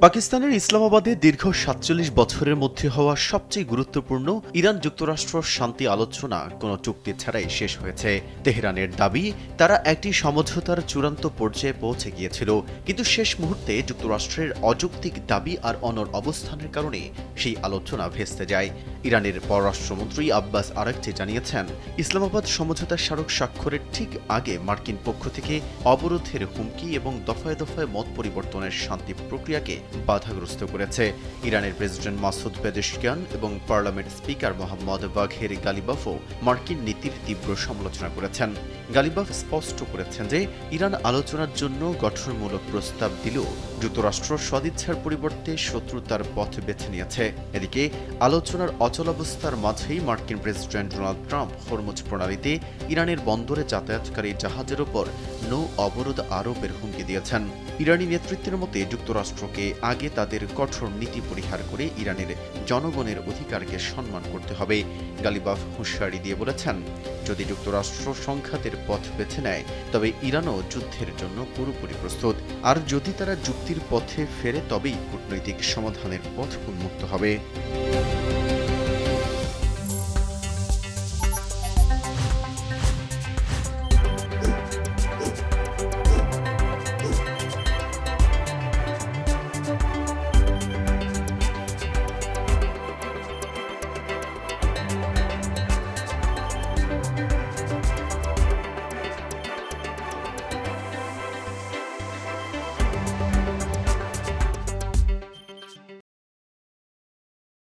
পাকিস্তানের ইসলামাবাদে দীর্ঘ ৪৭ বছরের মধ্যে হওয়া সবচেয়ে গুরুত্বপূর্ণ ইরান যুক্তরাষ্ট্র শান্তি আলোচনা কোনো চুক্তি ছাড়াই শেষ হয়েছে। তেহরানের দাবি তারা একটি সমঝোতার চূড়ান্ত পর্যায়ে পৌঁছে গিয়েছিল, কিন্তু শেষ মুহূর্তে যুক্তরাষ্ট্রের অযৌক্তিক দাবি আর অনড় অবস্থানের কারণে সেই আলোচনা ভেস্তে যায়। ইরানের পররাষ্ট্রমন্ত্রী আব্বাস আরাগচি জানিয়েছেন, ইসলামাবাদ সমঝোতা স্মারক স্বাক্ষরের ঠিক আগে মার্কিন পক্ষ থেকে অবরোধের হুমকি এবং দফায় দফায় মত পরিবর্তনের শান্তি প্রক্রিয়াকে বাধাগ্রস্ত করেছে। ইরানের প্রেসিডেন্ট মাসুদ পেজেশকিয়ান এবং পার্লামেন্ট স্পিকার মোহাম্মদ বাঘের গালিবাফও মার্কিন নীতির তীব্র সমালোচনা করেছেন। গালিবাফ স্পষ্ট করেছেন যে ইরান আলোচনার জন্য গঠনমূলক প্রস্তাব দিলেও যুক্তরাষ্ট্র সদিচ্ছার পরিবর্তে শত্রুতার পথ বেছে নিয়েছে। এদিকে আলোচনার অচলাবস্থার মাঝেই মার্কিন প্রেসিডেন্ট ডোনাল্ড ট্রাম্প হরমুজ প্রণালীতে ইরানের বন্দরে যাতায়াতকারী জাহাজের ওপর নৌ অবরোধ আরোপের হুমকি দিয়েছেন। ইরানি নেতৃত্বের মতে যুক্তরাষ্ট্রকে আগে তাদের কঠোর নীতি পরিহার করে ইরানের জনগণের অধিকারকে সম্মান করতে হবে। গালিবাফ হুঁশিয়ারি দিয়ে বলেছেন, যদি যুক্তরাষ্ট্র সংঘাতের পথ বেছে নেয় তবে ইরানও যুদ্ধের জন্য পুরোপুরি প্রস্তুত, আর যদি তারা যুক্তির পথে ফেরে তবেই কূটনৈতিক সমাধানের পথ উন্মুক্ত হবে।